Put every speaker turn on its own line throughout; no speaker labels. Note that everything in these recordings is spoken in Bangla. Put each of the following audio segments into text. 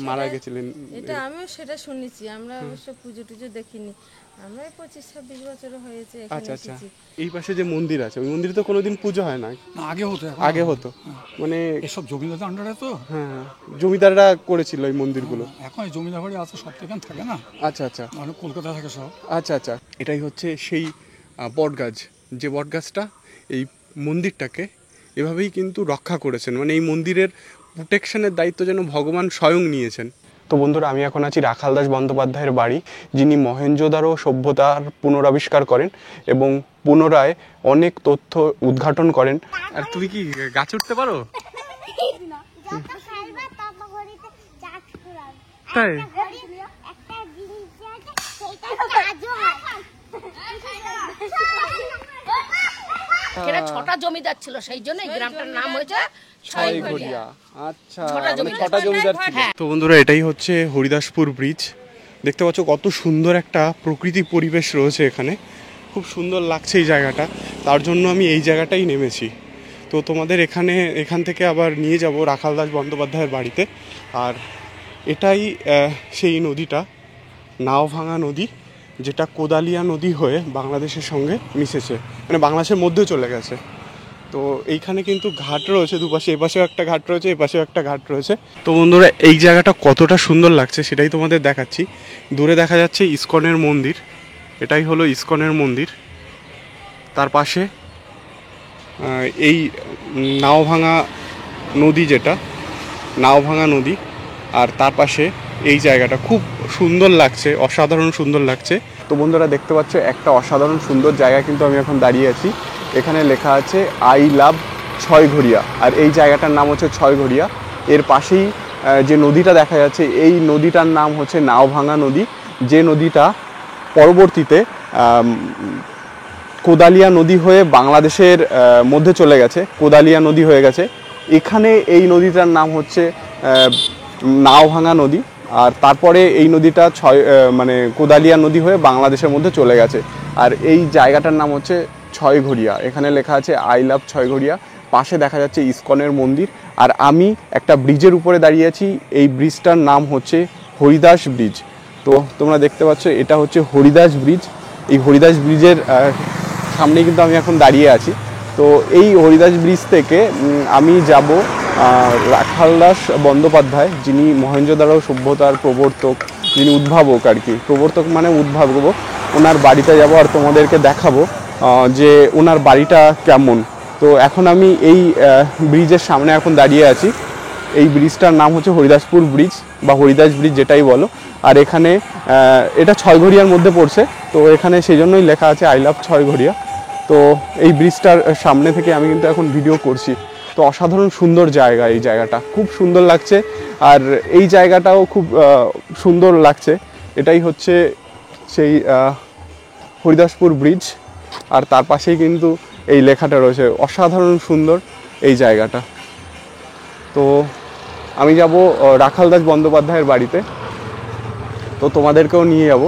মারা গেছিলেন।
এটা আমিও সেটা শুনেছি, আমরা অবশ্য পুজো টুজো দেখিনি, আমরা 25-26 বছর হয়েছে এখানে এসেছি।
এই পাশে যে মন্দির আছে ওই মন্দিরে তো কোনোদিন পুজো হয় না?
আগে হতো,
আগে হতো মানে
এসব জমিদারদের আন্ডারে তো।
হ্যাঁ, জমিদাররা করেছিল এই মন্দিরগুলো।
এখন এই জমিদার বাড়ি আছে, সব থেকে থাকে না।
আচ্ছা,
মানে কলকাতা থাকে সব।
আচ্ছা, এটাই হচ্ছে সেই বটগাছ, যে বটগাছটা এই মন্দিরটাকে এভাবেই কিন্তু রক্ষা করেছেন, মানে এই মন্দিরের প্রোটেকশনের দায়িত্ব যেন ভগবান স্বয়ং নিয়েছেন। তো বন্ধুরা, আমি এখন আছি রাখালদাস বন্দ্যোপাধ্যায়ের বাড়ি, যিনি মহেঞ্জোদারো সভ্যতার পুনরাবিষ্কার করেন এবং পুনরায় অনেক তথ্য উদ্ঘাটন করেন। আর তুমি কি গাছ উঠতে পারো? তাই?
এখানে 6টা জমিদার ছিল, সেই জন্য এই গ্রামটার নাম হয়েছে ছয়ঘরিয়া।
আচ্ছা, 6টা জমিদার ছিল। তো বন্ধুরা, এটাই হচ্ছে হরিদাসপুর ব্রিজ। দেখতে পাচ্ছ কত সুন্দর একটা প্রকৃতি পরিবেশ রয়েছে এখানে, খুব সুন্দর লাগছে এই জায়গাটা। তার জন্য আমি এই জায়গাটাই নেমেছি। তো তোমাদের এখান থেকে আবার নিয়ে যাব রাখালদাস বন্দ্যোপাধ্যায়ের বাড়িতে। আর এটাই সেই নদীটা, নাওভাঙা নদী, যেটা কোদালিয়া নদী হয়ে বাংলাদেশের সঙ্গে মিশেছে, মানে বাংলাদেশের মধ্যে চলে গেছে। তো এইখানে কিন্তু ঘাট রয়েছে দুপাশে, এপাশেও একটা ঘাট রয়েছে, এপাশেও একটা ঘাট রয়েছে। তো বন্ধুরা, এই জায়গাটা কতটা সুন্দর লাগছে সেটাই তোমাদের দেখাচ্ছি। দূরে দেখা যাচ্ছে ইসকনের মন্দির, এটাই হলো ইসকনের মন্দির। তার পাশে এই নাওভাঙা নদী, যেটা নাওভাঙা নদী, আর তার পাশে এই জায়গাটা খুব সুন্দর লাগছে, অসাধারণ সুন্দর লাগছে। তো বন্ধুরা, দেখতে পাচ্ছ একটা অসাধারণ সুন্দর জায়গা কিন্তু আমি এখন দাঁড়িয়ে আছি। এখানে লেখা আছে আই লাভ ছয়ঘরিয়া, আর এই জায়গাটার নাম হচ্ছে ছয়ঘরিয়া। এর পাশেই যে নদীটা দেখা যাচ্ছে, এই নদীটার নাম হচ্ছে নাওভাঙা নদী, যে নদীটা পরবর্তীতে কোদালিয়া নদী হয়ে বাংলাদেশের মধ্যে চলে গেছে, কোদালিয়া নদী হয়ে গেছে। এখানে এই নদীটার নাম হচ্ছে নাওভাঙা নদী, আর তারপরে এই নদীটা মানে কোদালিয়া নদী হয়ে বাংলাদেশের মধ্যে চলে গেছে। আর এই জায়গাটার নাম হচ্ছে ছয়ঘরিয়া। এখানে লেখা আছে আই লাভ ছয়ঘরিয়া। পাশে দেখা যাচ্ছে ইসকনের মন্দির। আর আমি একটা ব্রিজের উপরে দাঁড়িয়ে আছি, এই ব্রিজটার নাম হচ্ছে হরিদাস ব্রিজ। তো তোমরা দেখতে পাচ্ছ এটা হচ্ছে হরিদাস ব্রিজ। এই হরিদাস ব্রিজের সামনে কিন্তু আমি এখন দাঁড়িয়ে আছি। তো এই হরিদাস ব্রিজ থেকে আমি যাব রাখালদাস বন্দ্যোপাধ্যায়, যিনি মহেঞ্জোদারো সভ্যতার প্রবর্তক, যিনি উদ্ভাবক আর কি, প্রবর্তক মানে উদ্ভাবক, ওনার বাড়িতে যাব আর তোমাদেরকে দেখাবো যে ওনার বাড়িটা কেমন। তো এখন আমি এই ব্রিজের সামনে এখন দাঁড়িয়ে আছি। এই ব্রিজটার নাম হচ্ছে হরিদাসপুর ব্রিজ বা হরিদাস ব্রিজ, যেটাই বলো। আর এখানে এটা ছয়ঘরিয়ার মধ্যে পড়ছে, তো এখানে সেই জন্যই লেখা আছে আই লাভ ছয়ঘরিয়া। তো এই ব্রিজটার সামনে থেকে আমি কিন্তু এখন ভিডিও করছি। তো অসাধারণ সুন্দর জায়গা, এই জায়গাটা খুব সুন্দর লাগছে, আর এই জায়গাটাও খুব সুন্দর লাগছে। এটাই হচ্ছে সেই হরিদাসপুর ব্রিজ, আর তার পাশেই কিন্তু এই লেখাটা রয়েছে। অসাধারণ সুন্দর এই জায়গাটা। তো আমি যাব রাখালদাস বন্দ্যোপাধ্যায়ের বাড়িতে, তো তোমাদেরকেও নিয়ে যাব।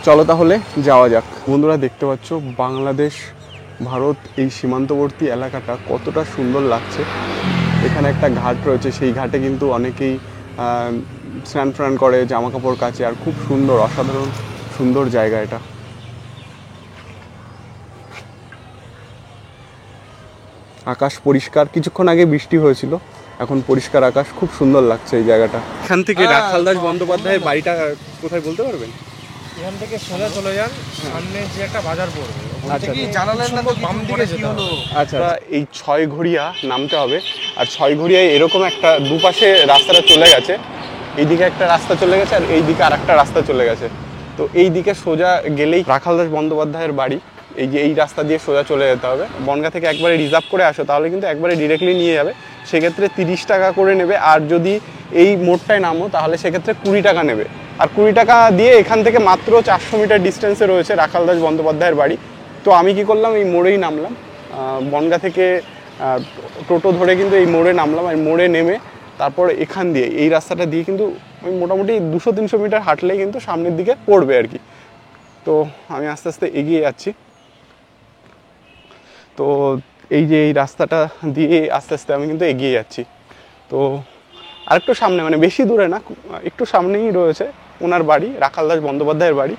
চলো তাহলে যাওয়া যাক। বন্ধুরা, দেখতে পাচ্ছ বাংলাদেশ ভারত এই সীমান্তবর্তী এলাকাটা কতটা সুন্দর লাগছে। এখানে একটা ঘাট রয়েছে, সেই ঘাটে কিন্তু অনেকেই স্নান টান করে, জামা কাপড় কাচে, আর খুব সুন্দর, অসাধারণ সুন্দর জায়গা এটা। আকাশ পরিষ্কার, কিছুক্ষণ আগে বৃষ্টি হয়েছিল, এখন পরিষ্কার আকাশ, খুব সুন্দর লাগছে এই জায়গাটা। এখান থেকে রাখালদাস বন্দ্যোপাধ্যায়ের বাড়িটা কোথায় বলতে পারবেন?
এখান থেকে সোজা চলে যান, সামনে যে একটা বাজার পড়বে,
আচ্ছা,
আচ্ছা,
এই ছয়ঘরিয়া নামতে হবে। আর ছয়ঘরিয়ায় এরকম একটা দুপাশে রাস্তাটা চলে গেছে, এইদিকে একটা রাস্তা চলে গেছে আর এইদিকে আর একটা রাস্তা চলে গেছে। তো এই দিকে সোজা গেলেই রাখালদাস বন্দ্যোপাধ্যায়ের বাড়ি। এই যে এই রাস্তা দিয়ে সোজা চলে যেতে হবে। বনগাঁ থেকে একবারে রিজার্ভ করে আসো, তাহলে কিন্তু একবারে ডিরেক্টলি নিয়ে যাবে, সেক্ষেত্রে 30 টাকা করে নেবে। আর যদি এই মোড়টায় নামো তাহলে সেক্ষেত্রে 20 টাকা নেবে। আর 20 টাকা দিয়ে এখান থেকে মাত্র 400 মিটার ডিস্টেন্সে রয়েছে রাখালদাস বন্দ্যোপাধ্যায়ের বাড়ি। তো আমি কি করলাম, এই মোড়েই নামলাম। বনগাঁ থেকে টোটো ধরে কিন্তু এই মোড়ে নামলাম। আর মোড়ে নেমে তারপর এখান দিয়ে এই রাস্তাটা দিয়ে কিন্তু আমি মোটামুটি 200-300 মিটার হাঁটলেই কিন্তু সামনের দিকে পড়বে আর কি। তো আমি আস্তে আস্তে এগিয়ে যাচ্ছি। তো এই যে এই রাস্তাটা দিয়ে আস্তে আস্তে আমি কিন্তু এগিয়ে যাচ্ছি। তো আর একটু সামনে, মানে বেশি দূরে না, একটু সামনেই রয়েছে ওনার বাড়ি, রাখাল দাস বন্দ্যোপাধ্যায়ের বাড়ি।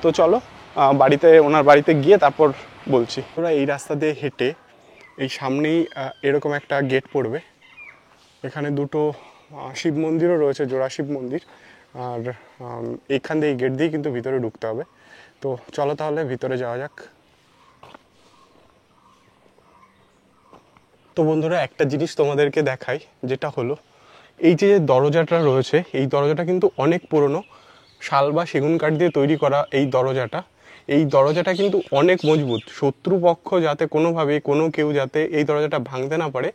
তো চলো ওনার বাড়িতে গিয়ে তারপর বলছি। ওরা এই রাস্তা দিয়ে হেঁটে এই সামনেই এরকম একটা গেট পড়বে, এখানে দুটো শিব মন্দিরও রয়েছে, জোড়া শিব মন্দির। আর এইখান দিয়ে এই গেট দিয়ে কিন্তু ভিতরে ঢুকতে হবে। তো চলো তাহলে ভিতরে যাওয়া যাক। তো বন্ধুরা, একটা জিনিস তোমাদেরকে দেখাই, যেটা হলো এই যে দরজাটা রয়েছে, এই দরজাটা কিন্তু অনেক পুরনো, শাল বা সেগুন কাঠ দিয়ে তৈরি করা। এই দরজাটা কিন্তু অনেক মজবুত। শত্রুপক্ষ যাতে কোনোভাবে কেউ যাতে এই দরজাটা ভাঙতে না পারে,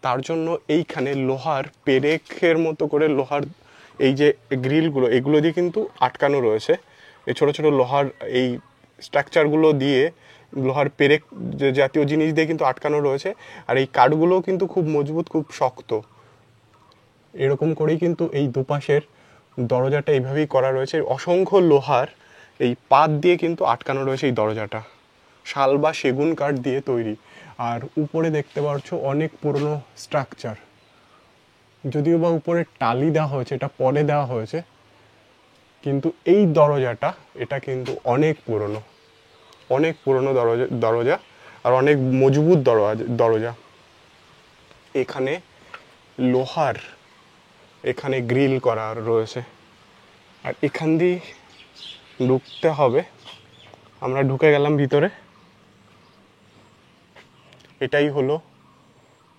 তার জন্য এইখানে লোহার পেরেকের মতো করে লোহার এই যে গ্রিলগুলো, এগুলো দিয়ে কিন্তু আটকানো রয়েছে। এই ছোটো ছোটো লোহার এই স্ট্রাকচারগুলো দিয়ে, লোহার পেরেক জাতীয় জিনিস দিয়ে কিন্তু আটকানো রয়েছে। আর এই কাঠগুলোও কিন্তু খুব মজবুত, খুব শক্ত। এরকম করেই কিন্তু এই দুপাশের দরজাটা এইভাবেই করা রয়েছে। অসংখ্য লোহার এই পাত দিয়ে কিন্তু আটকানো রয়েছে এই দরজাটা, শাল বা সেগুন কাঠ দিয়ে তৈরি। আর উপরে দেখতে পাচ্ছ অনেক পুরনো স্ট্রাকচার, যদিও বা উপরে টালি দেওয়া হয়েছে, এটা পরে দেওয়া হয়েছে, কিন্তু এই দরজাটা এটা কিন্তু অনেক পুরনো দরজা আর অনেক মজবুত দরজা। এখানে লোহার এখানে গ্রিল করা রয়েছে। আর এখান দিয়ে ঢুকতে হবে। আমরা ঢুকে গেলাম ভিতরে। এটাই হলো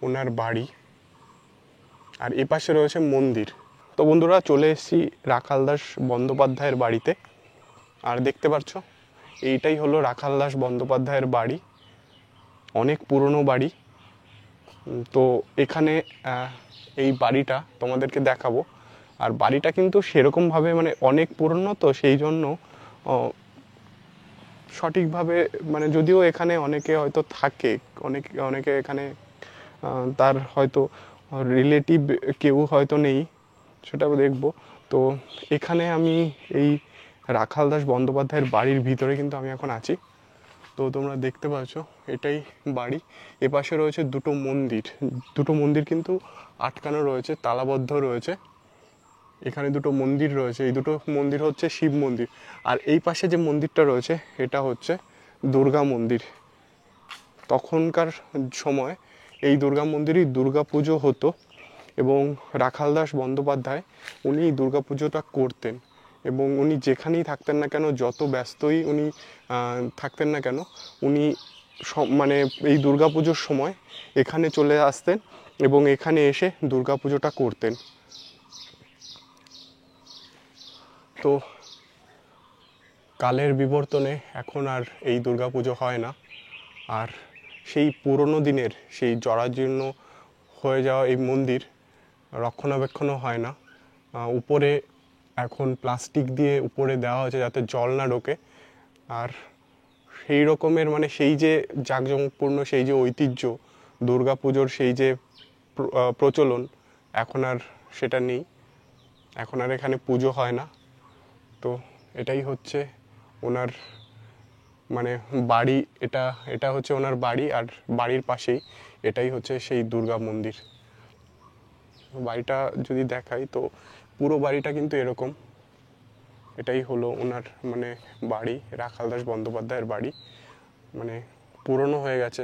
ওনার বাড়ি, আর এ পাশে রয়েছে মন্দির। তো বন্ধুরা, চলে এসেছি রাখাল দাস বন্দ্যোপাধ্যায়ের বাড়িতে। আর দেখতে পাচ্ছ এইটাই হলো রাখাল দাস বন্দ্যোপাধ্যায়ের বাড়ি, অনেক পুরনো বাড়ি। তো এখানে এই বাড়িটা তোমাদেরকে দেখাবো। আর বাড়িটা কিন্তু সেরকমভাবে মানে অনেক পুরনো, তো সেই জন্য সঠিকভাবে মানে, যদিও এখানে অনেকে হয়তো থাকে, অনেকে এখানে তার হয়তো রিলেটিভ কেউ হয়তো নেই, সেটাও দেখবো। তো এখানে আমি এই রাখাল দাস বন্দ্যোপাধ্যায়ের বাড়ির ভিতরে কিন্তু আমি এখন আছি। তো তোমরা দেখতে পাচ্ছ এটাই বাড়ি। এপাশে রয়েছে দুটো মন্দির কিন্তু আটকানো রয়েছে, তালাবদ্ধ রয়েছে। এখানে দুটো মন্দির রয়েছে, এই দুটো মন্দির হচ্ছে শিব মন্দির। আর এই পাশে যে মন্দিরটা রয়েছে এটা হচ্ছে দুর্গা মন্দির। তখনকার সময় এই দুর্গা মন্দিরেই দুর্গা পুজো হতো, এবং রাখাল দাস বন্দ্যোপাধ্যায় উনি দুর্গা পুজোটা করতেন। এবং উনি যেখানেই থাকতেন না কেন, যত ব্যস্তই উনি থাকতেন না কেন, উনি মানে এই দুর্গা পুজোর সময় এখানে চলে আসতেন এবং এখানে এসে দুর্গা পুজোটা করতেন। তো কালের বিবর্তনে এখন আর এই দুর্গা পুজো হয় না। আর সেই পুরনো দিনের সেই জরাজীর্ণ হয়ে যাওয়া এই মন্দির রক্ষণাবেক্ষণও হয় না। উপরে এখন প্লাস্টিক দিয়ে উপরে দেওয়া হয়েছে যাতে জল না ঢোকে। আর সেই রকমের মানে সেই যে জাঁকজমকপূর্ণ সেই যে ঐতিহ্য, দুর্গা পুজোর সেই যে প্রচলন, এখন আর সেটা নেই। এখন আর এখানে পুজো হয় না। তো এটাই হচ্ছে ওনার মানে বাড়ি, এটা হচ্ছে ওনার বাড়ি। আর বাড়ির পাশেই এটাই হচ্ছে সেই দুর্গা মন্দির। বাড়িটা যদি দেখাই তো পুরো বাড়িটা কিন্তু এরকম। এটাই হলো ওনার মানে বাড়ি, রাখাল দাস বন্দ্যোপাধ্যায়ের বাড়ি। মানে পুরনো হয়ে গেছে,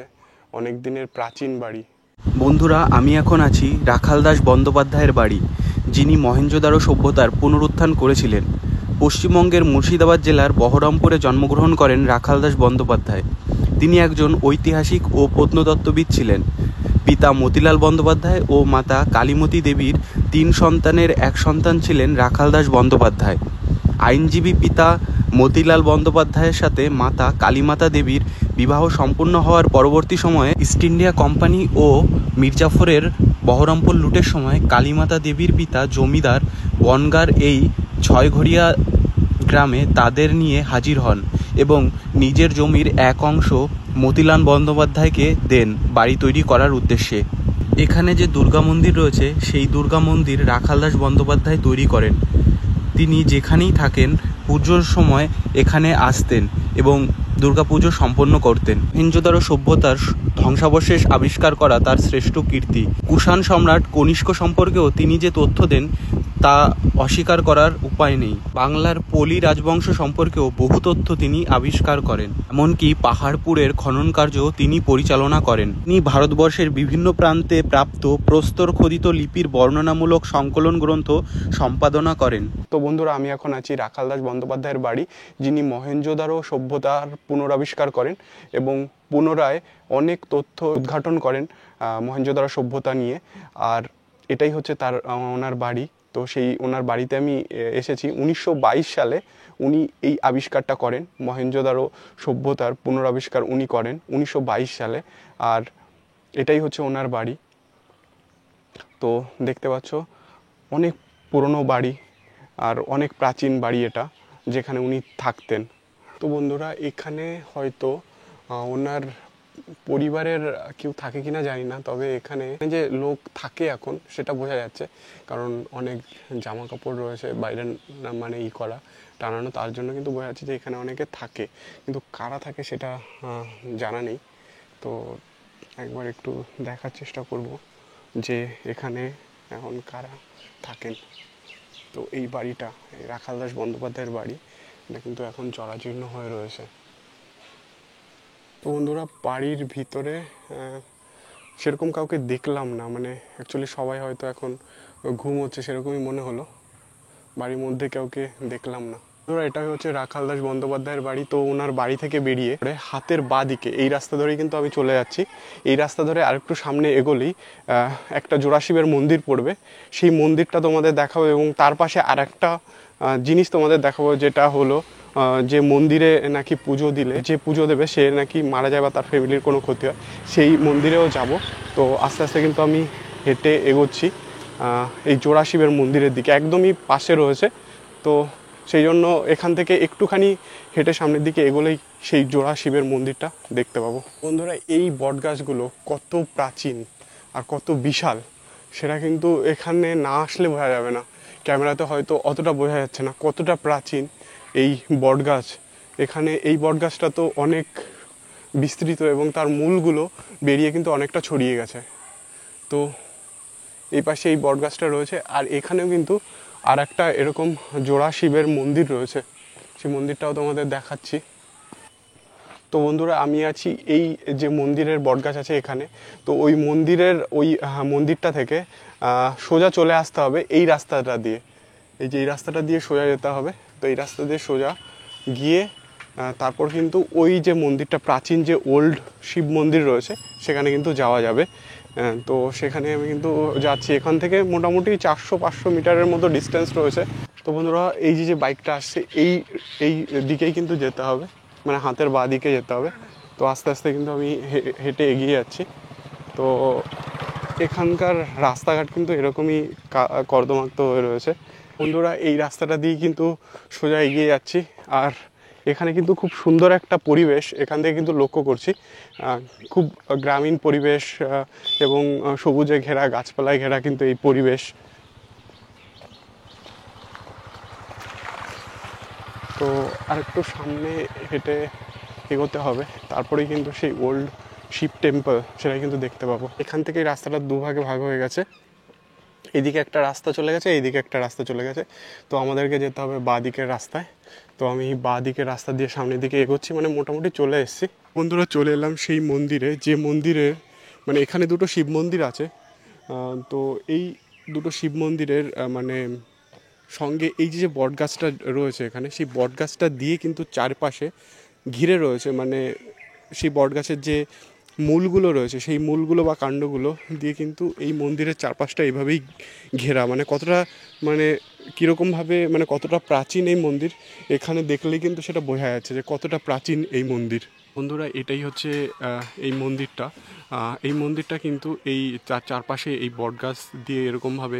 অনেক দিনের প্রাচীন বাড়ি।
বন্ধুরা, আমি এখন আছি রাখাল দাস বন্দ্যোপাধ্যায়ের বাড়ি, যিনি মহেঞ্জোদারো সভ্যতার পুনরুত্থান করেছিলেন। পশ্চিমবঙ্গের মুর্শিদাবাদ জেলার বহরমপুরে জন্মগ্রহণ করেন রাখাল দাস বন্দ্যোপাধ্যায়। তিনি একজন ঐতিহাসিক ও প্রত্নতত্ত্ববিদ ছিলেন। পিতা মতিলাল বন্দ্যোপাধ্যায় ও মাতা কালীমতী দেবীর 3 সন্তানের এক সন্তান ছিলেন রাখাল দাস বন্দ্যোপাধ্যায়। আইনজীবী পিতা মতিলাল বন্দ্যোপাধ্যায়ের সাথে মাতা কালীমাতা দেবীর বিবাহ সম্পূর্ণ হওয়ার পরবর্তী সময়ে ইস্ট ইন্ডিয়া কোম্পানি ও মির্জাফরের বহরমপুর লুটের সময় কালীমাতা দেবীর পিতা জমিদার বনগার এই 6 ঘরিয়া গ্রামে তাদের নিয়ে হাজির হন এবং নিজের জমির এক অংশ মতিলাল বন্দ্যোপাধ্যায়কে দেন বাড়ি তৈরি করার উদ্দেশ্যে। এখানে যে দুর্গা মন্দির রয়েছে সেই দুর্গা মন্দির রাখাল দাস বন্দ্যোপাধ্যায় তৈরি করেন। তিনি যেখানেই থাকেন পুজোর সময় এখানে আসতেন এবং দুর্গাপুজো সম্পন্ন করতেন। মহেঞ্জোদারো সভ্যতার ধ্বংসাবশেষ আবিষ্কার করা তার শ্রেষ্ঠ কীর্তি। কুষাণ সম্রাট কনিষ্ক সম্পর্কেও তিনি যে তথ্য দেন তা অস্বীকার করার উপায় নেই। বাংলার পলি রাজবংশ সম্পর্কেও বহু তথ্য তিনি আবিষ্কার করেন, এমনকি পাহাড়পুরের খনন কার্য তিনি পরিচালনা করেন। তিনি ভারতবর্ষের বিভিন্ন প্রান্তে প্রাপ্ত প্রস্তর খোদিত লিপির বর্ণনামূলক সংকলন গ্রন্থ সম্পাদনা করেন।
তো বন্ধুরা, আমি এখন আছি রাখাল দাস বন্দ্যোপাধ্যায়ের বাড়ি, যিনি মহেঞ্জোদারো সভ্যতার পুনরাবিষ্কার করেন এবং পুনরায় অনেক তথ্য উদ্ঘাটন করেন মহেঞ্জোদারো সভ্যতা নিয়ে। আর এটাই হচ্ছে তার ওনার বাড়ি। তো সেই ওনার বাড়িতে আমি এসেছি। 1922 সালে উনি এই আবিষ্কারটা করেন, মহেঞ্জোদারো সভ্যতার পুনরাবিষ্কার উনি করেন 1922 সালে। আর এটাই হচ্ছে ওনার বাড়ি। তো দেখতে পাচ্ছ অনেক পুরনো বাড়ি আর অনেক প্রাচীন বাড়ি এটা, যেখানে উনি থাকতেন। তো বন্ধুরা, এখানে হয়তো ওনার পরিবারের কেউ থাকে কিনা জানি না, তবে এখানে যে লোক থাকে এখন সেটা বোঝা যাচ্ছে, কারণ অনেক জামা কাপড় রয়েছে বাইরে মানে করা টানানো, তার জন্য কিন্তু বোঝা যাচ্ছে যে এখানে অনেকে থাকে, কিন্তু কারা থাকে সেটা জানা নেই। তো একবার একটু দেখার চেষ্টা করব যে এখানে এখন কারা থাকেন। তো এই বাড়িটা, এই রাখাল দাস বন্দ্যোপাধ্যায়ের বাড়ি, এটা কিন্তু এখন জরাজীর্ণ হয়ে রয়েছে। তো বন্ধুরা, বাড়ির ভিতরে সেরকম কাউকে দেখলাম না, মানে অ্যাকচুয়ালি সবাই হয়তো এখন ঘুম হচ্ছে সেরকমই মনে হলো, বাড়ির মধ্যে কাউকে দেখলাম না। বন্ধুরা, এটা হচ্ছে রাখাল দাস বন্দ্যোপাধ্যায়ের বাড়ি। তো ওনার বাড়ি থেকে বেরিয়ে হাতের বাঁ দিকে এই রাস্তা ধরেই কিন্তু আমি চলে যাচ্ছি। এই রাস্তা ধরে আরেকটু সামনে এগোলেই একটা জোড়াশিবের মন্দির পড়বে, সেই মন্দিরটা তোমাদের দেখাবো এবং তার পাশে আর একটা জিনিস তোমাদের দেখাবো, যেটা হলো যে মন্দিরে নাকি পুজো দিলে, যে পুজো দেবে সে নাকি মারা যায় বা তার ফ্যামিলির কোনো ক্ষতি হয়, সেই মন্দিরেও যাব। তো আস্তে আস্তে কিন্তু আমি হেঁটে এগোচ্ছি এই জোড়াশিবের মন্দিরের দিকে, একদমই পাশে রয়েছে। তো সেই জন্য এখান থেকে একটুখানি হেঁটে সামনের দিকে এগোলেই সেই জোড়াশিবের মন্দিরটা দেখতে পাবো। বন্ধুরা, এই বটগাছগুলো কত প্রাচীন আর কত বিশাল সেটা কিন্তু এখানে না আসলে বোঝা যাবে না, ক্যামেরাতে হয়তো অতটা বোঝা যাচ্ছে না কতটা প্রাচীন এই বটগাছ। এখানে এই বটগাছটা তো অনেক বিস্তৃত এবং তার মূলগুলো বেরিয়ে কিন্তু অনেকটা ছড়িয়ে গেছে। তো এই পাশে এই বটগাছটা রয়েছে, আর এখানেও কিন্তু আর একটা এরকম জোড়া শিবের মন্দির রয়েছে, সেই মন্দিরটাও তোমাদের দেখাচ্ছি। তো বন্ধুরা, আমি আছি এই যে মন্দিরের বটগাছ আছে এখানে। তো ওই মন্দিরের ওই মন্দিরটা থেকে সোজা চলে আসতে হবে এই রাস্তাটা দিয়ে, এই যে এই রাস্তাটা দিয়ে সোজা যেতে হবে। তো এই রাস্তা দিয়ে সোজা গিয়ে তারপর কিন্তু ওই যে মন্দিরটা, প্রাচীন যে ওল্ড শিব মন্দির রয়েছে, সেখানে কিন্তু যাওয়া যাবে। তো সেখানে আমি কিন্তু যাচ্ছি। এখান থেকে মোটামুটি 400-500 মিটারের মতো ডিস্টেন্স রয়েছে। তো বন্ধুরা, এই যে বাইকটা আসছে এই দিকেই কিন্তু যেতে হবে, মানে হাতের বাঁ দিকে যেতে হবে। তো আস্তে আস্তে কিন্তু আমি হেঁটে এগিয়ে যাচ্ছি। তো এখানকার রাস্তাঘাট কিন্তু এরকমই কর্দমাক্ত হয়ে রয়েছে। বন্ধুরা, এই রাস্তাটা দিয়ে কিন্তু সোজা এগিয়ে যাচ্ছি, আর এখানে কিন্তু খুব সুন্দর একটা পরিবেশ এখান থেকে কিন্তু লক্ষ্য করছি। খুব গ্রামীণ পরিবেশ এবং সবুজে ঘেরা, গাছপালায় ঘেরা কিন্তু এই পরিবেশ। তো আরেকটু সামনে হেঁটে এগোতে হবে, তারপরেই কিন্তু সেই ওল্ড শিব টেম্পল সেটা কিন্তু দেখতে পাবো। এখান থেকে রাস্তাটা দুভাগে ভাগ হয়ে গেছে, এইদিকে একটা রাস্তা চলে গেছে, এইদিকে একটা রাস্তা চলে গেছে। তো আমাদেরকে যেতে হবে বাঁ দিকের রাস্তায়। তো আমি বাঁ দিকের রাস্তা দিয়ে সামনের দিকে এগোচ্ছি, মানে মোটামুটি চলে এসেছি। বন্ধুরা, চলে এলাম সেই মন্দিরে, যে মন্দিরের মানে এখানে দুটো শিব মন্দির আছে। তো এই দুটো শিব মন্দিরের মানে সঙ্গে এই যে বটগাছটা রয়েছে এখানে, সেই বটগাছটা দিয়ে কিন্তু চারপাশে ঘিরে রয়েছে, মানে সেই বটগাছের যে মূলগুলো রয়েছে, সেই মূলগুলো বা কাণ্ডগুলো দিয়ে কিন্তু এই মন্দিরের চারপাশটা এইভাবেই ঘেরা। মানে কতটা, মানে কীরকমভাবে, মানে কতটা প্রাচীন এই মন্দির, এখানে দেখলেই কিন্তু সেটা বোঝা যাচ্ছে যে কতটা প্রাচীন এই মন্দির। বন্ধুরা, এটাই হচ্ছে এই মন্দিরটা। এই মন্দিরটা কিন্তু এই চারপাশে এই বটগাছ দিয়ে এরকমভাবে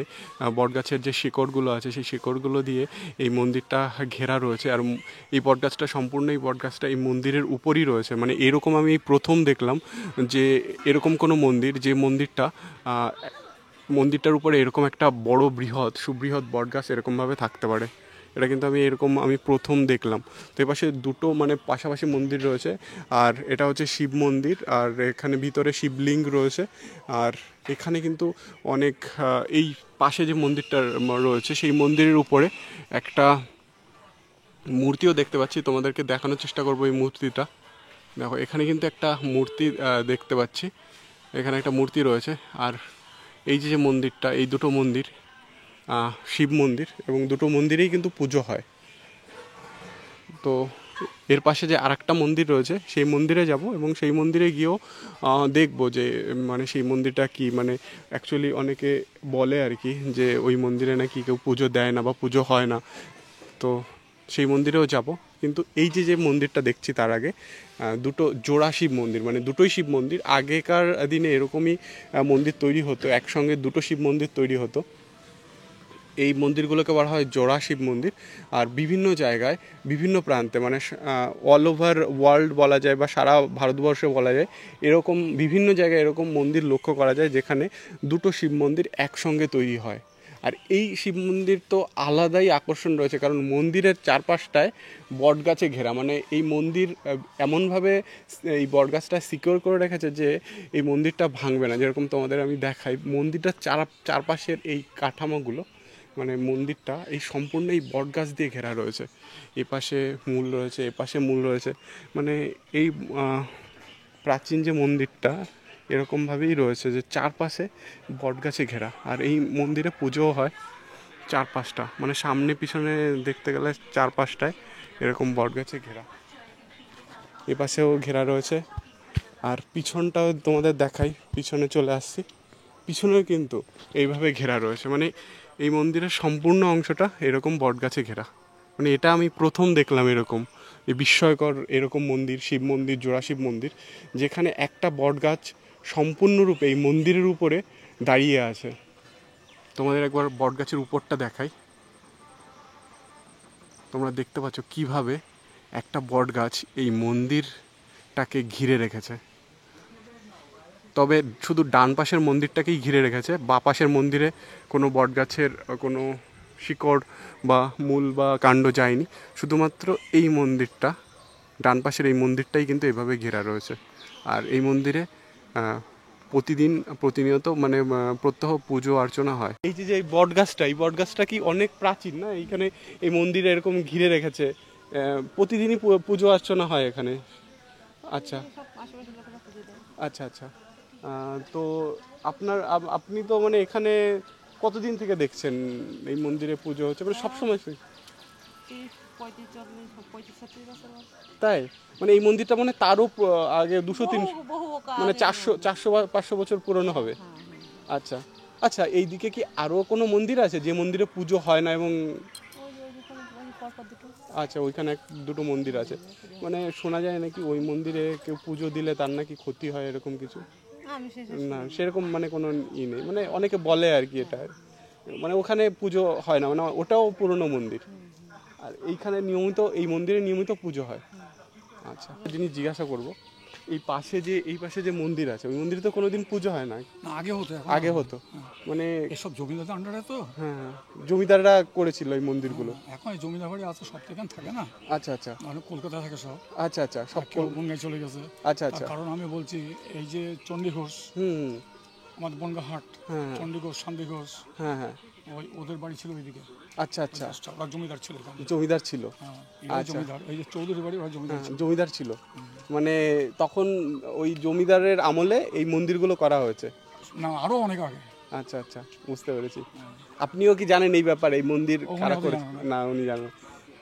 বটগাছের যে শিকড়গুলো আছে, সেই শিকড়গুলো দিয়ে এই মন্দিরটা ঘেরা রয়েছে। আর এই বটগাছটা, সম্পূর্ণ এই বটগাছটা এই মন্দিরের উপরই রয়েছে। মানে এরকম আমি প্রথম দেখলাম যে এরকম কোনো মন্দির, যে মন্দিরটার উপরে এরকম একটা বড় সুবৃহৎ বটগাছ এরকমভাবে থাকতে পারে। এটা কিন্তু আমি প্রথম দেখলাম। তো এপাশে দুটো মানে পাশাপাশি মন্দির রয়েছে, আর এটা হচ্ছে শিব মন্দির, আর এখানে ভিতরে শিবলিঙ্গ রয়েছে। আর এখানে কিন্তু অনেক এই পাশে যে মন্দিরটা রয়েছে সেই মন্দিরের উপরে একটা মূর্তিও দেখতে পাচ্ছি, তোমাদেরকে দেখানোর চেষ্টা করবো এই মূর্তিটা। দেখো এখানে কিন্তু একটা মূর্তি দেখতে পাচ্ছি, এখানে একটা মূর্তি রয়েছে। আর এই যে মন্দিরটা, এই দুটো মন্দির শিব মন্দির, এবং দুটো মন্দিরেই কিন্তু পুজো হয়। তো এর পাশে যে আরেকটা মন্দির রয়েছে সেই মন্দিরে যাব, এবং সেই মন্দিরে গিয়েও দেখবো যে মানে সেই মন্দিরটা কি, মানে অ্যাকচুয়ালি অনেকে বলে আর কি যে ওই মন্দিরে নাকি কেউ পুজো দেয় না বা পুজো হয় না। তো সেই মন্দিরেও যাব। কিন্তু এই যে মন্দিরটা দেখছি তার আগে দুটো জোড়া শিব মন্দির, মানে দুটোই শিব মন্দির। আগেকার দিনে এরকমই মন্দির তৈরি হতো, একসঙ্গে দুটো শিব মন্দির তৈরি হতো। এই মন্দিরগুলোকে বলা হয় জোড়া শিব মন্দির। আর বিভিন্ন জায়গায় বিভিন্ন প্রান্তে, মানে অল ওভার ওয়ার্ল্ড বলা যায় বা সারা ভারতবর্ষে বলা যায়, এরকম বিভিন্ন জায়গায় এরকম মন্দির লক্ষ্য করা যায় যেখানে দুটো শিব মন্দির একসঙ্গে তৈরি হয়। আর এই শিব মন্দির তো আলাদাই আকর্ষণ রয়েছে, কারণ মন্দিরের চারপাশটায় বটগাছে ঘেরা। মানে এই মন্দির এমনভাবে এই বটগাছটা সিকিউর করে রেখেছে যে এই মন্দিরটা ভাঙবে না। যেরকম তোমাদের আমি দেখাই, মন্দিরটার চারপাশের এই কাঠামোগুলো, মানে মন্দিরটা এই সম্পূর্ণ এই বটগাছ দিয়ে ঘেরা রয়েছে। এ পাশে মূল রয়েছে, এ পাশে মূল রয়েছে, মানে এই প্রাচীন যে মন্দিরটা এরকমভাবেই রয়েছে যে চারপাশে বটগাছে ঘেরা। আর এই মন্দিরে পুজোও হয় চারপাশটা, মানে সামনে পিছনে দেখতে গেলে চারপাশটায় এরকম বটগাছে ঘেরা। এ পাশেও ঘেরা রয়েছে। আর পিছনটাও তোমাদের দেখাই, পিছনে চলে আসছি, পিছনেও কিন্তু এইভাবে ঘেরা রয়েছে। মানে এই মন্দিরের সম্পূর্ণ অংশটা এরকম বটগাছে ঘেরা। মানে এটা আমি প্রথম দেখলাম এরকম এই বিস্ময়কর এরকম মন্দির, শিব মন্দির, জোড়া শিব মন্দির, যেখানে একটা বটগাছ সম্পূর্ণরূপে এই মন্দিরের উপরে দাঁড়িয়ে আছে। তোমাদের একবার বটগাছের উপরটা দেখাই, তোমরা দেখতে পাচ্ছ কিভাবে একটা বটগাছ এই মন্দিরটাকে ঘিরে রেখেছে। তবে শুধু ডান পাশের মন্দিরটাকেই ঘিরে রেখেছে, বাঁ পাশের মন্দিরে কোনো বটগাছের কোনো শিকড় বা মূল বা কাণ্ড যায়নি। শুধুমাত্র এই মন্দিরটা, ডান পাশের এই মন্দিরটাই কিন্তু এভাবে ঘেরা রয়েছে। আর এই মন্দিরে প্রতিনিয়ত মানে প্রত্যহ পুজো অর্চনা হয়। এই যে এই বটগাছটা, এই বটগাছটা কি অনেক প্রাচীন না? এইখানে এই মন্দিরে এরকম ঘিরে রেখেছে, প্রতিদিনই পুজো অর্চনা হয় এখানে। আচ্ছা আচ্ছা আচ্ছা। তো আপনি তো মানে এখানে কতদিন থেকে দেখছেন এই মন্দিরে পুজো হচ্ছে? মানে সবসময়? তাই? মানে এই মন্দিরটা মানে তারও আগে 200-300 মানে 400-500 বছর পুরনো হবে। আচ্ছা আচ্ছা। এই দিকে কি আরো কোনো মন্দির আছে যে মন্দিরে পুজো হয় না? এবং আচ্ছা, ওইখানে দুটো মন্দির আছে। মানে শোনা যায় নাকি ওই মন্দিরে কেউ পুজো দিলে তার নাকি ক্ষতি হয়, এরকম কিছু? না, সেরকম মানে কোনো নেই, মানে অনেকে বলে আর কি এটা, মানে ওখানে পুজো হয় না, মানে ওটাও পুরনো মন্দির। আর এইখানে নিয়মিত, এই মন্দিরে নিয়মিত পুজো হয়। আচ্ছা, জিনিস জিজ্ঞাসা করবো, এই পাশে যে মন্দির আছে ওই মন্দিরে তো কোনোদিন পুজো হয় না? আগে হতো মানে
এসব জমিদারদের আন্ডারে তো।
হ্যাঁ, জমিদাররা করেছিল এই মন্দিরগুলো।
এখন এই জমিদার বাড়ি আছে, সব থেকে থাকে না।
আচ্ছা আচ্ছা।
মানে কলকাতা থাকে সব।
আচ্ছা আচ্ছা, সব
বনগাঁয় চলে গেছে।
আচ্ছা আচ্ছা।
কারণ আমি বলছি, এই যে চণ্ডী ঘোষ, আমাদের বনগাঁ হাট, চণ্ডী ঘোষ, শান্তি ঘোষ, হ্যাঁ হ্যাঁ, ওদের বাড়ি ছিল ওইদিকে।
আচ্ছা আচ্ছা।
জমিদার ছিল।
জমিদার ছিল।
জমিদার, এই যে চৌধুরী বাড়ি, ওরা
জমিদার ছিল। মানে তখন ওই জমিদারের আমলে এই মন্দিরগুলো করা হয়েছে
না, আরো অনেক আগে।
আচ্ছা আচ্ছা, বুঝতে পেরেছি। আপনিও কি জানেন এই ব্যাপারে, এই মন্দির কারা করেছে? না, উনি জানেন।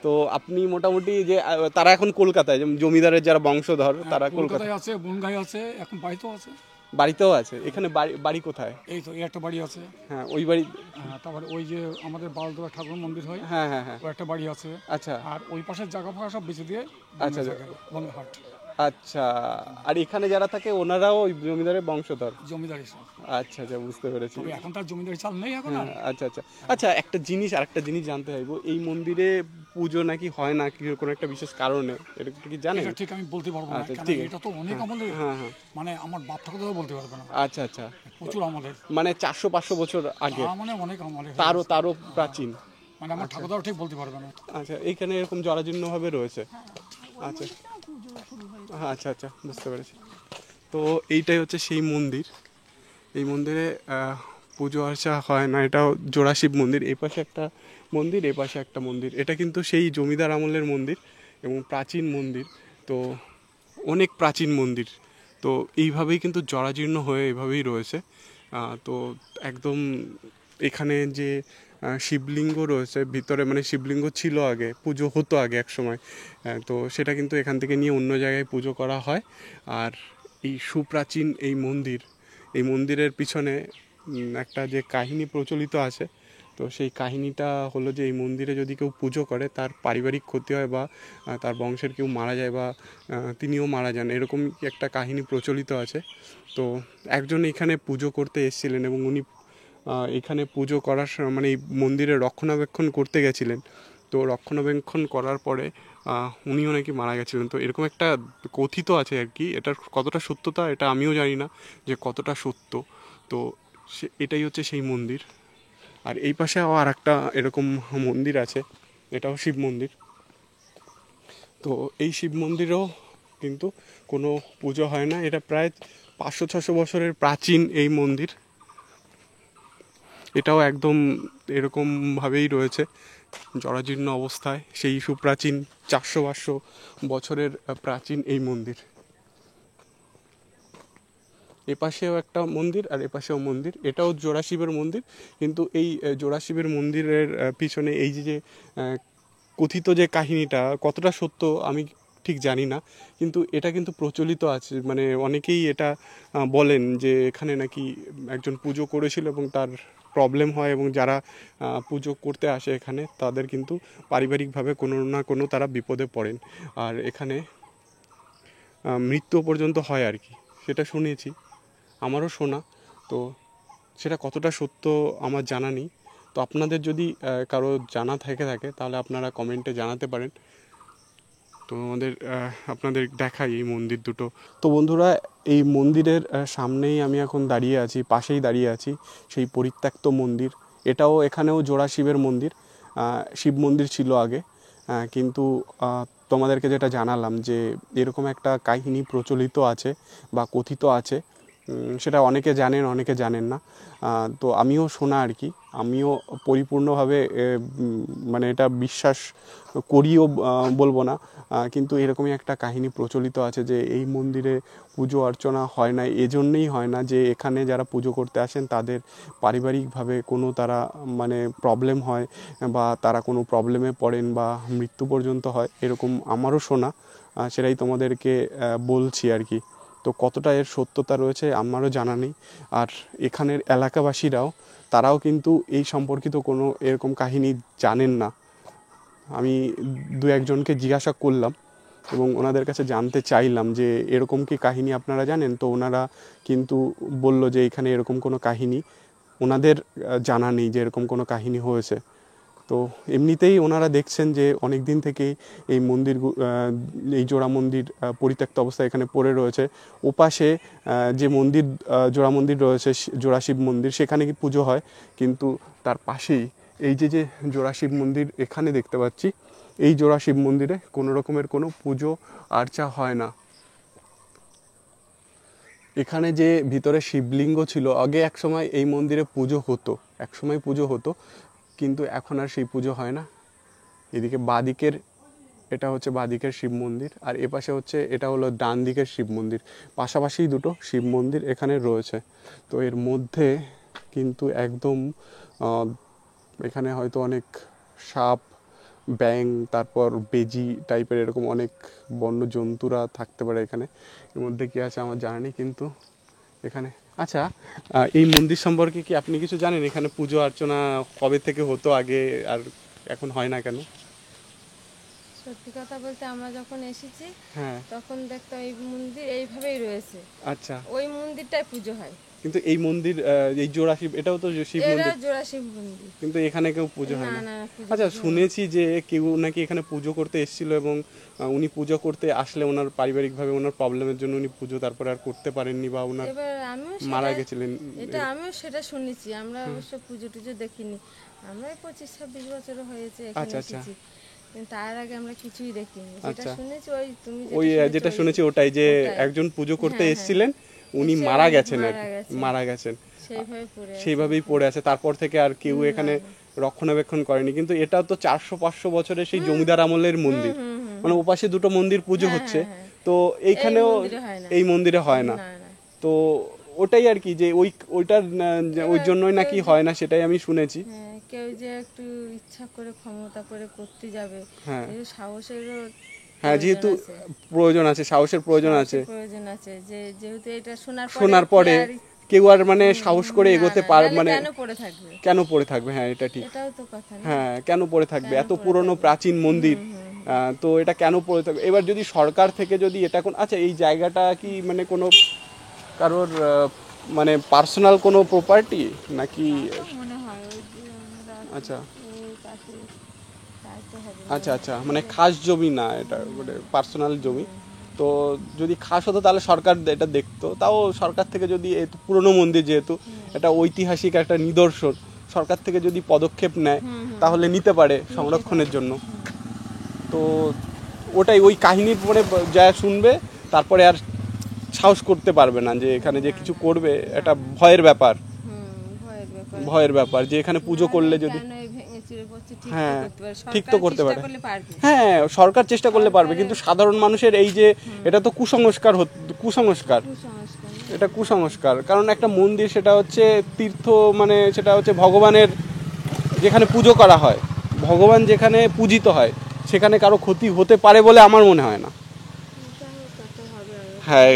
তো আপনি মোটামুটি যে তারা এখন কলকাতায়, জমিদারের যারা বংশধর তারা কলকাতায়
আছে, বনগাঁয় আছে, এখন বাড়িতেও আছে।
বাড়িতেও আছে? এখানে বাড়ি কোথায়?
এই তো একটা বাড়ি আছে।
হ্যাঁ, ওই বাড়ি।
তারপরে ওই যে আমাদের বালদোয়া ঠাকুর মন্দির হয়,
হ্যাঁ হ্যাঁ হ্যাঁ,
ওই একটা বাড়ি আছে।
আচ্ছা।
আর ওই পাশের জায়গা ফাঁকা সব বেঁচে দিয়ে
আচ্ছা
বনগাঁ হাট।
আচ্ছা। আর এখানে যারা থাকে ওনারাও ওই জমিদারের বংশধর?
জমিদারি সব।
আচ্ছা আচ্ছা, বুঝতে পেরেছি।
এখন তার জমিদারি চাল নেই এখন।
আচ্ছা আচ্ছা আচ্ছা। আরেকটা জিনিস জানতে চাইবো, এই মন্দিরে পুজো নাকি হয় না কি কোনো একটা বিশেষ কারণে, এটা কি জানেন?
ঠিক আমি বলতে পারবো না, এটা তো অনেক আমাদের, মানে আমার বাপ ঠাকুরদাও বলতে পারবে না।
আচ্ছা আচ্ছা,
প্রচুর আমাদের,
মানে 400-500 বছর আগে,
মানে অনেক আমাদের,
তারও প্রাচীন।
মানে আমার ঠাকুরদাও ঠিক বলতে পারবে না।
আচ্ছা, এইখানে এরকম জরাজীর্ণভাবে রয়েছে। আচ্ছা আচ্ছা আচ্ছা, বুঝতে পেরেছি। তো এইটাই হচ্ছে সেই মন্দির। এই মন্দিরে পুজো আর্চা হয় না, এটাও জোড়া শিব মন্দির। এই পাশে একটা মন্দির, এই পাশে একটা মন্দির। এটা কিন্তু সেই জমিদার আমলের মন্দির এবং প্রাচীন মন্দির। তো অনেক প্রাচীন মন্দির। তো এইভাবেই কিন্তু জরাজীর্ণ হয়ে এভাবেই রয়েছে। তো একদম এখানে যে শিবলিঙ্গ রয়েছে ভিতরে, মানে শিবলিঙ্গ ছিল আগে, পুজো হতো আগে এক সময়, তো সেটা কিন্তু এখান থেকে নিয়ে অন্য জায়গায় পুজো করা হয়। আর এই সুপ্রাচীন এই মন্দির, এই মন্দিরের পিছনে একটা যে কাহিনী প্রচলিত আছে, তো সেই কাহিনীটা হলো যে এই মন্দিরে যদি কেউ পুজো করে তার পারিবারিক ক্ষতি হয় বা তার বংশের কেউ মারা যায় বা তিনিও মারা যান, এরকম একটা কাহিনী প্রচলিত আছে। তো একজন এখানে পুজো করতে এসেছিলেন এবং উনি এখানে পুজো করার মানে এই মন্দিরে রক্ষণাবেক্ষণ করতে গেছিলেন। তো রক্ষণাবেক্ষণ করার পরে উনিও নাকি মারা গেছিলেন। তো এরকম একটা কথিত আছে আর কি। এটার কতটা সত্যতা এটা আমিও জানি না যে কতটা সত্য। তো এটাই হচ্ছে সেই মন্দির। আর এই পাশে আর একটা এরকম মন্দির আছে, এটাও শিব মন্দির। তো এই শিব মন্দিরেও কিন্তু কোনো পুজো হয় না। এটা প্রায় 500-600 বছরের প্রাচীন এই মন্দির। এটাও একদম এরকমভাবেই রয়েছে জরাজীর্ণ অবস্থায়, সেই সুপ্রাচীন 400-500 বছরের প্রাচীন এই মন্দির। এপাশেও একটা মন্দির আর এপাশেও মন্দির, এটাও জোড়া শিবের মন্দির। কিন্তু এই জোড়া শিবের মন্দিরের পিছনে এই যে কথিত যে কাহিনীটা কতটা সত্য আমি ঠিক জানি না, কিন্তু এটা কিন্তু প্রচলিত আছে। মানে অনেকেই এটা বলেন যে এখানে নাকি একজন পুজো করেছিল এবং তার প্রবলেম হয়, এবং যারা পুজো করতে আসে এখানে তাদের কিন্তু পারিবারিকভাবে কোনো না কোনো তারা বিপদে পড়েন। আর এখানে মৃত্যু পর্যন্ত হয় আর কি, সেটা শুনেছি, আমারও শোনা। তো সেটা কতটা সত্য আমার জানা নেই। তো আপনাদের যদি কারো জানা থাকে তাহলে আপনারা কমেন্টে জানাতে পারেন। তো আপনাদের দেখাই এই মন্দির দুটো। তো বন্ধুরা, এই মন্দিরের সামনেই আমি এখন দাঁড়িয়ে আছি, পাশেই দাঁড়িয়ে আছি সেই পরিত্যক্ত মন্দির। এটাও এখানেও জোড়া শিবের মন্দির, শিব মন্দির ছিল আগে। কিন্তু তোমাদেরকে যেটা জানালাম যে এরকম একটা কাহিনী প্রচলিত আছে বা কথিত আছে, সেটা অনেকে জানেন অনেকে জানেন না। তো আমিও শোনা আর কি, আমিও পরিপূর্ণভাবে মানে এটা বিশ্বাস করিও বলবো না, কিন্তু এরকমই একটা কাহিনী প্রচলিত আছে যে এই মন্দিরে পুজো অর্চনা হয় না। এজন্যই হয় না যে এখানে যারা পুজো করতে আসেন তাদের পারিবারিকভাবে কোনো তারা মানে প্রবলেম হয় বা তারা কোনো প্রবলেমে পড়েন বা মৃত্যু পর্যন্ত হয়, এরকম আমারও শোনা। সেটাই তোমাদেরকে বলছি আর কি। তো কতটা এর সত্যতা রয়েছে আমারও জানা নেই। আর এখানের এলাকাবাসীরাও তারাও কিন্তু এই সম্পর্কিত কোনো এরকম কাহিনী জানেন না। আমি 2-1জনকে জিজ্ঞাসা করলাম এবং ওনাদের কাছে জানতে চাইলাম যে এরকম কি কাহিনী আপনারা জানেন। তো ওনারা কিন্তু বলল যে এখানে এরকম কোনো কাহিনী ওনাদের জানা নেই যে এরকম কোনো কাহিনী হয়েছে। তো এমনিতেই ওনারা দেখছেন যে অনেক দিন থেকেই এই মন্দির, এই জোড়া মন্দির পরিত্যক্ত অবস্থায় এখানে পড়ে রয়েছে। ওপাশে যে মন্দির, জোড়া মন্দির রয়েছে, জোড়া শিব মন্দির, সেখানে কি পুজো হয়, কিন্তু তার পাশেই এই যে জোড়া শিব মন্দির এখানে দেখতে পাচ্ছি, এই জোড়া শিব মন্দিরে কোনো রকমের কোনো পুজো আর্চা হয় না। এখানে যে ভিতরে শিবলিঙ্গ ছিল আগে একসময় এই মন্দিরে পুজো হতো, একসময় পুজো হতো, কিন্তু এখন আর সেই পুজো হয় না। এদিকে বাঁদিকের, এটা হচ্ছে বাঁদিকের শিব মন্দির, আর এপাশে হচ্ছে এটা হলো ডান দিকের শিব মন্দির। পাশাপাশি দুটো শিব মন্দির এখানে রয়েছে। তো এর মধ্যে কিন্তু একদম এখানে হয়তো অনেক সাপ, ব্যাং, তারপর বেজি টাইপের এরকম অনেক বন্য জন্তুরা থাকতে পারে এখানে। এর মধ্যে কী আছে আমার জানা নেই, কিন্তু এখানে আচ্ছা, এই মন্দির সম্পর্কে কি আপনি কিছু জানেন? এখানে পুজো অর্চনা কবে থেকে হতো আগে আর এখন হয় না কেন?
সত্যি কথা বলতে আমরা যখন এসেছি
হ্যাঁ,
তখন দেখতো এই মন্দির এইভাবেই রয়েছে,
আচ্ছা।
ওই মন্দিরটাই পুজো হয়।
কিন্তু এই মন্দির, এই জোড়া শিব, এটাও তো শিব
এরা
মন্দির,
জোড়া শিব মন্দির,
কিন্তু এখানে কেউ পুজো হয়
না
না।
না পুজো
আচ্ছা,
হয় না।
শুনেছি যে কেউ নাকি এখানে পুজো করতে এসেছিল এবং উনি পুজো করতে আসলে ওনার পারিবারিকভাবে ওনার প্রবলেমের জন্য উনি পুজো তারপরে আর করতে পারেননি বা ওনার
এবার আমিও
মারা
সেটা,
গেছিলেন।
এটা আমিও সেটা শুনেছি, আমরা অবশ্য পুজো টুজো দেখিনি। আমরা এই 25-26 বছর হয়েছে এখানে এসেছি, কিন্তু তার আগে আমরা কিছুই দেখিনি। যেটা শুনেছি ওই তুমি
ওই যেটা শুনেছি ওটাই, যে একজন পুজো করতে এসেছিলেন, উনি মারা গেছেন, মারা গেছেন, সেইভাবেই পড়ে আছে। তারপর থেকে আর কেউ এখানে রক্ষণাবেক্ষণ করেনি। কিন্তু এটা তো 400-500 বছরের সেই জমিদার আমলের মন্দির, মানে ওপাশে দুটো মন্দির পুজো হচ্ছে, তো এইখানেও এই মন্দিরে হয় না। তো ওটাই আর কি, যে ওইটার ওই জন্যই নাকি হয় না, সেটাই আমি শুনেছি।
কেউ যে একটু ইচ্ছা করে ক্ষমতা করে করতে যাবে, সাহসেরও
হ্যাঁ, যেহেতু প্রয়োজন আছে, সাহসের প্রয়োজন আছে,
যে যেহেতু এটা
শোনার পরে কেউ আর মানে সাহস করে এগোতে পারে, মানে কেন পড়ে থাকবে? হ্যাঁ, এটা ঠিক। হ্যাঁ, কেন পড়ে থাকবে? এত পুরনো প্রাচীন মন্দির, তো এটা কেন পড়ে থাকবে? এবার যদি সরকার থেকে যদি এটা আচ্ছা, এই জায়গাটা কি মানে কোনো কারোর মানে পার্সোনাল কোনো প্রপার্টি নাকি? আচ্ছা আচ্ছা আচ্ছা, মানে খাস জমি না, এটা মানে পার্সোনাল জমি। তো যদি খাস হতো তাহলে সরকার এটা দেখতো। তাও সরকার থেকে যদি পুরনো মন্দির, যেহেতু এটা ঐতিহাসিক একটা নিদর্শন, সরকার থেকে যদি পদক্ষেপ নেয় তাহলে নিতে পারে সংরক্ষণের জন্য। তো ওটাই, ওই কাহিনীর পরে যা শুনবে তারপরে আর সাহস করতে পারবে না যে এখানে যে কিছু করবে। এটা ভয়ের ব্যাপার, ভয়ের ব্যাপার যে এখানে পুজো করলে যদি, হ্যাঁ ঠিক তো করতে পারে, হ্যাঁ সরকার চেষ্টা করলে পারবে, কিন্তু সাধারণ মানুষের এই যে এটা তো কুসংস্কার, এটা কুসংস্কার। কারণ একটা মন্দির সেটা হচ্ছে তীর্থ, মানে সেটা হচ্ছে ভগবানের, যেখানে পুজো করা হয়, ভগবান যেখানে পূজিত হয়, সেখানে কারো ক্ষতি হতে পারে বলে আমার মনে হয় না। হ্যাঁ,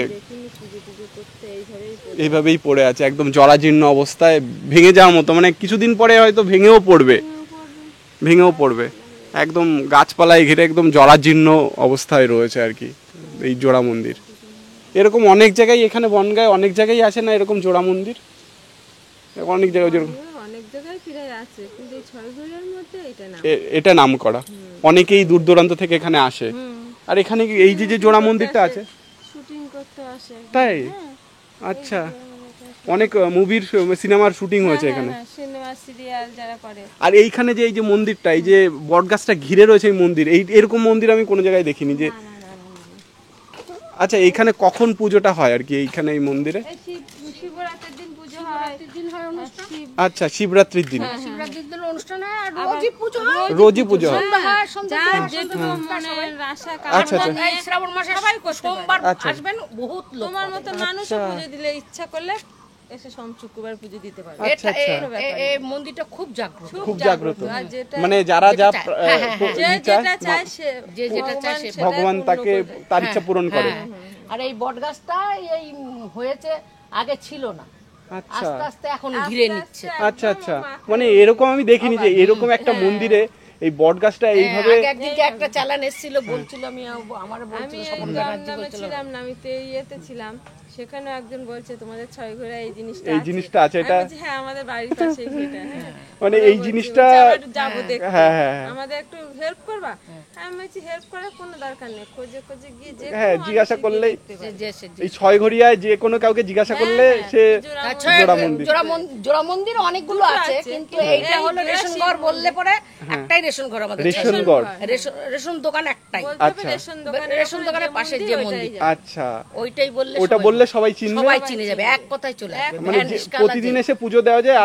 এইভাবেই পড়ে আছে, একদম জরাজীর্ণ অবস্থায়, ভেঙে যাওয়ার মতো, মানে কিছুদিন পরে হয়তো ভেঙেও পড়বে, একদম গাছপালায় ঘিরে একদম জরাজীর্ণ অবস্থায় রয়েছে আর কি এই জোড়া মন্দির। এরকম অনেক জায়গায়, এখানে বনগাঁয় অনেক জায়গায় আছে না এরকম জোড়া মন্দির, অনেক জায়গায়
আছে, কিন্তু এই ছয়ঘরের মধ্যে
এটা নাম করা। অনেকেই দূর দূরান্ত থেকে এখানে আসে। আর এখানে এই যে জোড়া মন্দিরটা আছে,
শুটিং করতে আসে,
তাই? আচ্ছা, অনেক মুভির, সিনেমার শুটিং হয়েছে এখানে,
সিনেমা সিরিয়াল যারা করে।
আর এইখানে যে এই যে মন্দিরটা, এই যে বটগাছটা ঘিরে রয়েছে এই মন্দির, এরকম মন্দির আমি কোনো জায়গায় দেখিনি যে। আচ্ছা, এইখানে কখন পুজোটা হয় আর কি এইখানে এই মন্দিরে?
শিবরাত্রির দিন পুজো হয়,
আচ্ছা, শিবরাত্রির দিন
শিবরাত্রির দিন অনুষ্ঠান হয়, আর রোজই পুজো হয়,
রোজই পুজো হয়।
আচ্ছা, শ্রাবণ মাসে সবাই সোমবার আসবেন, বহুত লোক।
তোমার মতো মানুষও পুজো দিলে ইচ্ছা করলে এসে শুক্রবার পুজো দিতে পারবে।
এই মন্দিরটা খুব
জাগ্রত, মানে যারা যা
যেটা চায় সে
ভগবান তাকে তার ইচ্ছা পূরণ করে।
আর এই বটগাছটা এই হয়েছে, আগে ছিল না,
আচ্ছা
আস্তে আস্তে এখন ঘিরে নিচ্ছে।
আচ্ছা আচ্ছা, মানে এরকম আমি দেখিনি যে এরকম একটা মন্দিরে এই বটগাছটা এইভাবে।
একদিনকে একটা চালান এসেছিল, বলছিল, আমার বলছিল স্বপন ব্যানার্জি বলছিল,
আমি তো ইয়েতে ছিলাম, সেখানে একজন বলছে তোমাদের ছয়ঘরে এই
জিনিসটা আছে, এটা
হ্যাঁ আমাদের বাড়ির পাশে এটা,
মানে এই জিনিসটা
যাবো দেখতে,
হ্যাঁ
আমাদের একটু হেল্প করবা? আমি বলছি হেল্প করার কোনো দরকার নেই, খোঁজে গিয়ে যে
জিজ্ঞাসা করলেই, এই ছয়ঘরিয়ায় যে কোনো কাউকে জিজ্ঞাসা করলে সে
জোড়া মন্দির অনেকগুলো আছে, কিন্তু এইটা হলো রেশন ঘর বললে পরে একটাই রেশন ঘর, আমাদের রেশন দোকান একটাই।
আচ্ছা,
রেশন দোকানের পাশে যে মন্দির,
আচ্ছা
ওইটাই বললে,
ওটা বললে সবাই চিনে
যাবে, এক কথায় চলে আসবে।
মানে প্রতিদিন এসে পুজো দেওয়া যায়,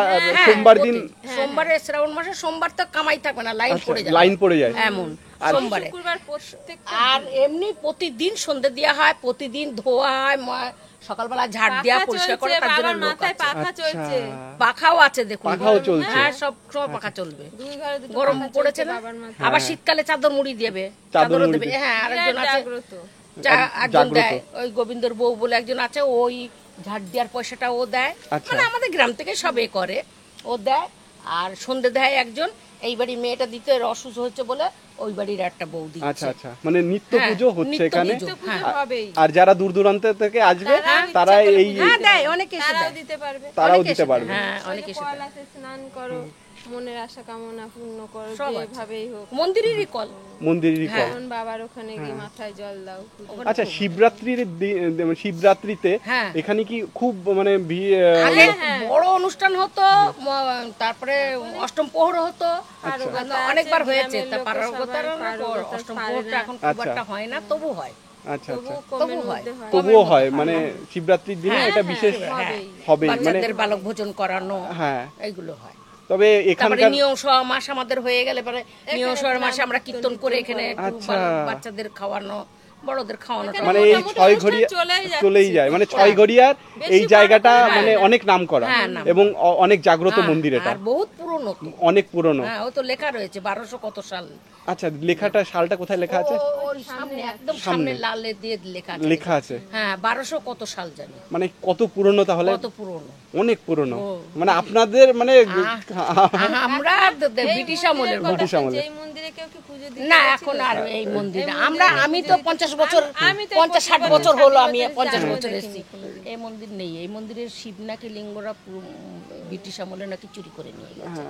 সোমবার দিন,
সোমবারে শ্রাবণ মাসে সোমবার তো কামাই থাকবে না, লাইন পড়ে যায় এমন সোমবারে। আর এমনি প্রতিদিন সন্ধ্যে দেওয়া হয়, প্রতিদিন ধোয়া হয়, সকালবেলা ঝাড় দেওয়া, পরিষ্কার করে, তার জন্য লোক আছে, পাখাও আছে, দেখুন
পাখাও চলছে,
হ্যাঁ সব পাখা চলবে। গরম পড়েছে না, আবার শীতকালে চাদর মুড়ি দেবে, চাদরও দেবে। হ্যাঁ, আরেকজন আছে, একজন দেয়, ওই গোবিন্দর বউ বলে একজন আছে, ওই ঝাড় দেওয়ার পয়সাটা ও দেয়, মানে আমাদের গ্রাম থেকে সবে করে, ও দেয়। আর সন্ধে দেয় একজন, এই বাড়ির মেয়েটা দিতে অসুস্থ হচ্ছে বলে ওই বাড়ির একটা বৌদি।
আচ্ছা আচ্ছা, মানে নিত্য পুজো হচ্ছে এখানে। আর যারা দূর দূরান্ত থেকে আসবে তারা এই
দেয়, অনেকে
তারাও দিতে পারবে,
তারাও দিতে পারবে।
হ্যাঁ, অনেকে
পয়লাতে স্নান করো, মনের আশা কামনা পূর্ণ করো,
সব আছে।
যেভাবেই হোক।
মন্দিরেরই কল।
মন্দিরেরই কল।
যেমন বাবার ওখানে গিয়ে মাথায় জল দাও।
আচ্ছা, শিবরাত্রিতে
হ্যাঁ।
এখানে কি খুব মানে
আগে বড় অনুষ্ঠান হতো, তারপরে অষ্টম প্রহর হতো, অনেকবার হয়েছে। তা পারগতার অষ্টম প্রহরটা এখন খুব একটা হয় না, তবু হয়।
আচ্ছা আচ্ছা,
তবু হয়,
তবুও হয় মানে শিবরাত্রির দিনে এটা বিশেষ হবে, মানে
বাচ্চাদের বালক ভোজন করানো,
হ্যাঁ
এইগুলো হয়।
তবে
তারপরে
এখানকার
নিয়ম সওয়া মাস আমাদের হয়ে গেলে পরে নিয়ম সওয়ার মাসে আমরা কীর্তন করে এখানে একটু বাচ্চাদের খাওয়ানো, বড়দের খাওয়ানো,
মানে এই 6 ঘড়িয়া চলেই যায়, মানে 6 ঘড়িয়ার এই জায়গাটা মানে অনেক নাম করা এবং অনেক জাগ্রত মন্দির, এটা
আর বহুত পুরনো,
অনেক পুরনো।
হ্যাঁ, ও তো লেখা রয়েছে 1200 কত সাল।
আচ্ছা, লেখাটা সালটা কোথায় লেখা আছে?
ওর সামনে একদম সামনে লালে দিয়ে লেখা আছে। হ্যাঁ, 1200 কত সাল জানি।
মানে কত পুরনো তাহলে?
কত পুরনো,
অনেক পুরনো। মানে আপনাদের মানে
আমরা ব্রিটিশ আমলের,
ব্রিটিশ আমলে
এই মন্দিরে কেউ কি পুজো দিতে
না, এখন আর এই মন্দিরে আমি তো 50 বছর 50-60 বছর হলো আমি 50 বছর এসেছি। এই মন্দির নেই। এই মন্দিরের শিব নাকি লিঙ্গরা ব্রিটিশ আমলে নাকি চুরি করে নিয়ে গেছে,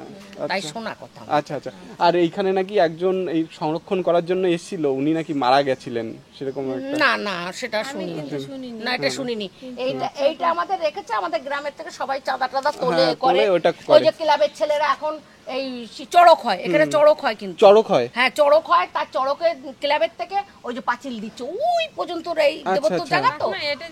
তাই শোনা কথা।
আচ্ছা আচ্ছা, আর এইখানে নাকি একজন এই সংরক্ষণ করার জন্য এসেছিল, উনি নাকি মারা গেছিলেন, সেরকম একটা।
না না, সেটা শুনিনি, না এটা শুনিনি। এইটা আমাদের রেখেছে, আমাদের গ্রামের থেকে সবাই চাঁদা টাদা তোলে করে। ওই যে ক্লাবের ছেলেরা এখন এই চড়ক হয়, এখানে চড়ক হয়, কিন্তু
চড়ক হয়,
হ্যাঁ চড়ক হয়। তার চড়কের ক্লাবের থেকে ওই যে পাঁচিল দিচ্ছে ওই পর্যন্ত, এই দেবত্ব জায়গা তো,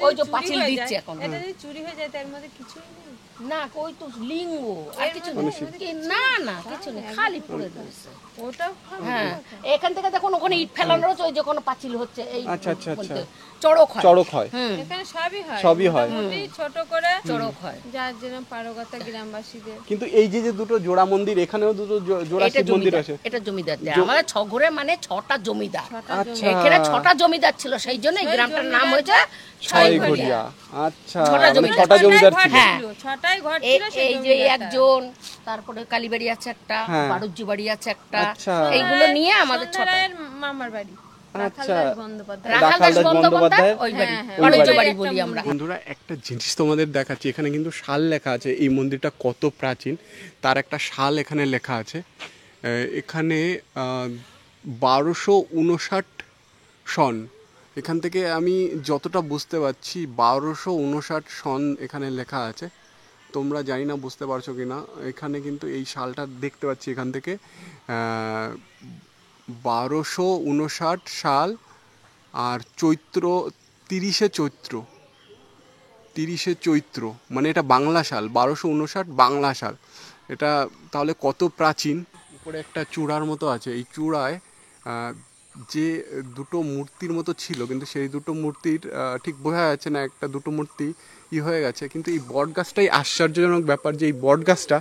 ওই যে পাঁচিল দিচ্ছে এখন।
এটা যদি চুরি হয়ে যায় তার মধ্যে কিছুই নেই
না, ওই তো লিঙ্গ আর কিছু নেই, না না কিছু নেই, খালি পড়ে রয়েছে
ওটা।
হ্যাঁ, এখান থেকে দেখুন ওখানে ইট ফেলানো রয়েছে, ওই যে কোনো পাঁচিল হচ্ছে, এই
আচ্ছা আচ্ছা আচ্ছা,
চড়ক হয়,
চড়ক হয়,
এখানে সবই হয়,
সবই হয়,
ছোট করে
চড়ক হয়,
যার যেরকম পারগতা গ্রামবাসীদের।
কিন্তু এই যে দুটো জোড়া মন্দির, এখানেও দুটো জোড়া শিব মন্দির আছে।
এটা জমিদার দেয় আমাদের 6 ঘরে, মানে 6টা জমিদার।
আচ্ছা,
এখানে 6টা জমিদার ছিল, সেই জন্য এই গ্রামটার নাম হয়েছে
6 ঘড়িয়া। আচ্ছা, মানে 6টা জমিদার ছিল।
হ্যাঁ, 6টাই ঘর ছিল।
এই যে একজন, তারপরে কালীবাড়ি আছে একটা, বাড়ুজ্জি বাড়ি আছে একটা, এইগুলো নিয়ে আমাদের 6টা
মামার বাড়ি।
আচ্ছা,
রাখালদাস বন্দ্যোপাধ্যায় ওই বাড়ি, বাড়ুজ্জি বাড়ি বলি আমরা।
বন্ধুরা, একটা জিনিস তোমাদের দেখাচ্ছি, এখানে কিন্তু সাল লেখা আছে, এই মন্দিরটা কত প্রাচীন তার একটা সাল এখানে লেখা আছে। এখানে 1259 সন, এখান থেকে আমি যতটা বুঝতে পারছি 1259 সন এখানে লেখা আছে। তোমরা জানি না বুঝতে পারছো কি না, এখানে কিন্তু এই সালটা দেখতে পাচ্ছি, এখান থেকে 1259 সাল, আর চৈত্র 30শে চৈত্র, মানে এটা বাংলা সাল, 1259 বাংলা সাল। এটা তাহলে কত প্রাচীন। উপরে একটা চূড়ার মতো আছে, এই চূড়ায় যে দুটো মূর্তির মতো ছিল, কিন্তু সেই দুটো মূর্তির ঠিক বোঝা যাচ্ছে না, একটা দুটো মূর্তি হয়ে গেছে। কিন্তু এই বট গাছটাই আশ্চর্যজনক ব্যাপার, যে এই বট গাছটা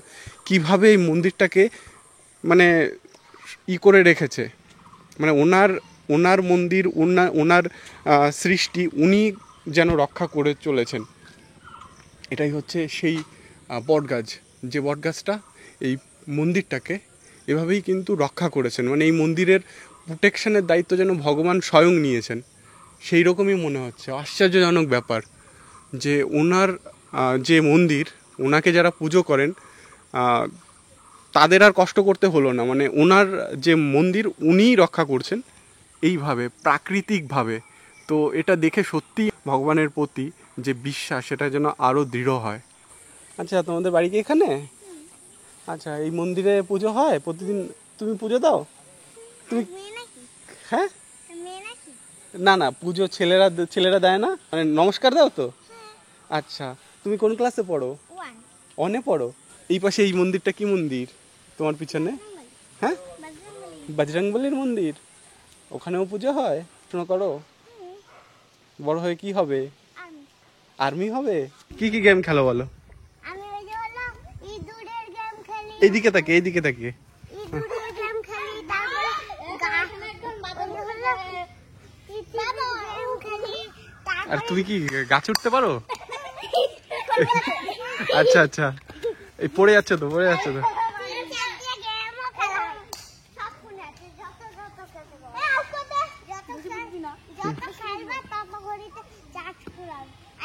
কীভাবে এই মন্দিরটাকে মানে করে রেখেছে, মানে ওনার মন্দির, ওনার সৃষ্টি উনি যেন রক্ষা করে চলেছেন। এটাই হচ্ছে সেই বটগাছ, যে বটগাছটা এই মন্দিরটাকে এভাবেই কিন্তু রক্ষা করেছেন, মানে এই মন্দিরের প্রোটেকশনের দায়িত্ব যেন ভগবান স্বয়ং নিয়েছেন, সেই রকমই মনে হচ্ছে। আশ্চর্যজনক ব্যাপার যে ওনার যে মন্দির, ওনাকে যারা পুজো করেন তাদের আর কষ্ট করতে হলো না, মানে ওনার যে মন্দির উনিই রক্ষা করছেন এইভাবে প্রাকৃতিকভাবে। তো এটা দেখে সত্যি ভগবানের প্রতি যে বিশ্বাস, সেটা যেন আরও দৃঢ় হয়। আচ্ছা, তোমাদের বাড়ি কি এখানে? আচ্ছা, এই মন্দিরে পুজো হয় প্রতিদিন? তুমি পুজো দাও? তুমি হ্যাঁ, না না, পুজো ছেলেরা দেয় না, মানে নমস্কার দাও তো? আচ্ছা, তুমি কোন ক্লাসে পড়ো? 1-এ পড়ো। এই পাশে এই মন্দিরটা কি মন্দির তোমার পিছনে? হ্যাঁ, বজরংবলীর মন্দির। ওখানেও পুজো হয়? শোনো করো? বড় হয়ে কি হবে? আর্মি হবে? কি কি গেম খেলো বলো?
আমি ওই যে হলো ইঁদুরের গেম খেলি।
এইদিকে তাকিয়ে
ইঁদুরের গেম খেলি, তারপরে
আর তুমি কি গাছ উঠতে পারো? আচ্ছা আচ্ছা, এই পড়ে যাচ্ছে তো।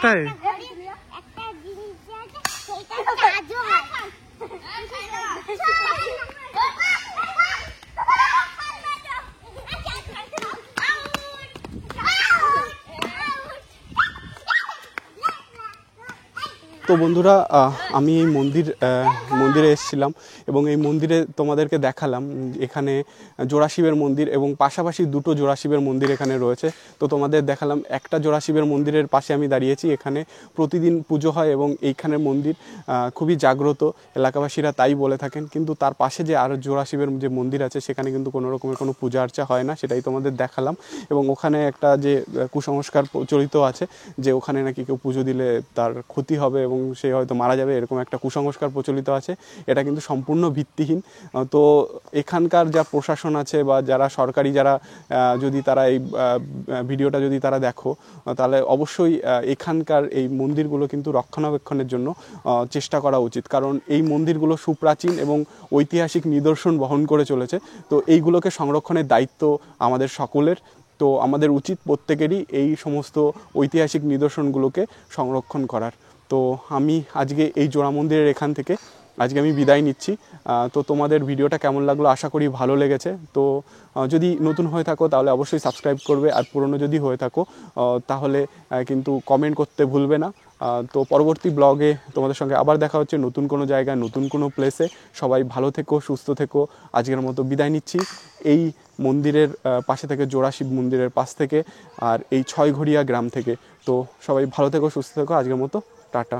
তাই? একটা জিনিস আছে, সেটা কাজও হয়। তো বন্ধুরা, আমি এই মন্দিরে এসেছিলাম এবং এই মন্দিরে তোমাদেরকে দেখালাম এখানে জোড়া শিবের মন্দির এবং পাশাপাশি দুটো জোড়া শিবের মন্দির এখানে রয়েছে। তো তোমাদের দেখালাম একটা জোড়া শিবের মন্দিরের পাশে আমি দাঁড়িয়েছি। এখানে প্রতিদিন পুজো হয় এবং এইখানের মন্দির খুবই জাগ্রত, এলাকাবাসীরা তাই বলে থাকেন। কিন্তু তার পাশে যে আরও জোড়া শিবের যে মন্দির আছে সেখানে কিন্তু কোনো রকমের কোনো পূজা আর্চা হয় না, সেটাই তোমাদের দেখালাম। এবং ওখানে একটা যে কুসংস্কার প্রচলিত আছে যে ওখানে নাকি কেউ পুজো দিলে তার ক্ষতি হবে এবং সে হয়তো মারা যাবে, এরকম একটা কুসংস্কার প্রচলিত আছে। এটা কিন্তু সম্পূর্ণ ভিত্তিহীন। তো এখানকার যা প্রশাসন আছে বা যারা সরকারি যারা যদি তারা এই ভিডিওটা যদি তারা দেখো তাহলে অবশ্যই এখানকার এই মন্দিরগুলো কিন্তু রক্ষণাবেক্ষণের জন্য চেষ্টা করা উচিত, কারণ এই মন্দিরগুলো সুপ্রাচীন এবং ঐতিহাসিক নিদর্শন বহন করে চলেছে। তো এইগুলোকে সংরক্ষণের দায়িত্ব আমাদের সকলের। তো আমাদের উচিত প্রত্যেকেরই এই সমস্ত ঐতিহাসিক নিদর্শনগুলোকে সংরক্ষণ করার। তো আমি আজকে এই জোড়া মন্দিরের এখান থেকে আজকে আমি বিদায় নিচ্ছি। তো তোমাদের ভিডিওটা কেমন লাগলো আশা করি ভালো লেগেছে। তো যদি নতুন হয়ে থাকো তাহলে অবশ্যই সাবস্ক্রাইব করবে, আর পুরনো যদি হয়ে থাকো তাহলে কিন্তু কমেন্ট করতে ভুলবে না। তো পরবর্তী ব্লগে তোমাদের সঙ্গে আবার দেখা হচ্ছে নতুন কোনো জায়গায়, নতুন কোনো প্লেসে। সবাই ভালো থেকো, সুস্থ থেকো। আজকের মতো বিদায় নিচ্ছি এই মন্দিরের পাশে থেকে, জোড়া শিব মন্দিরের পাশ থেকে, আর এই ছয়ঘরিয়া গ্রাম থেকে। তো সবাই ভালো থেকো, সুস্থ থেকো। আজকের মতো টাটা।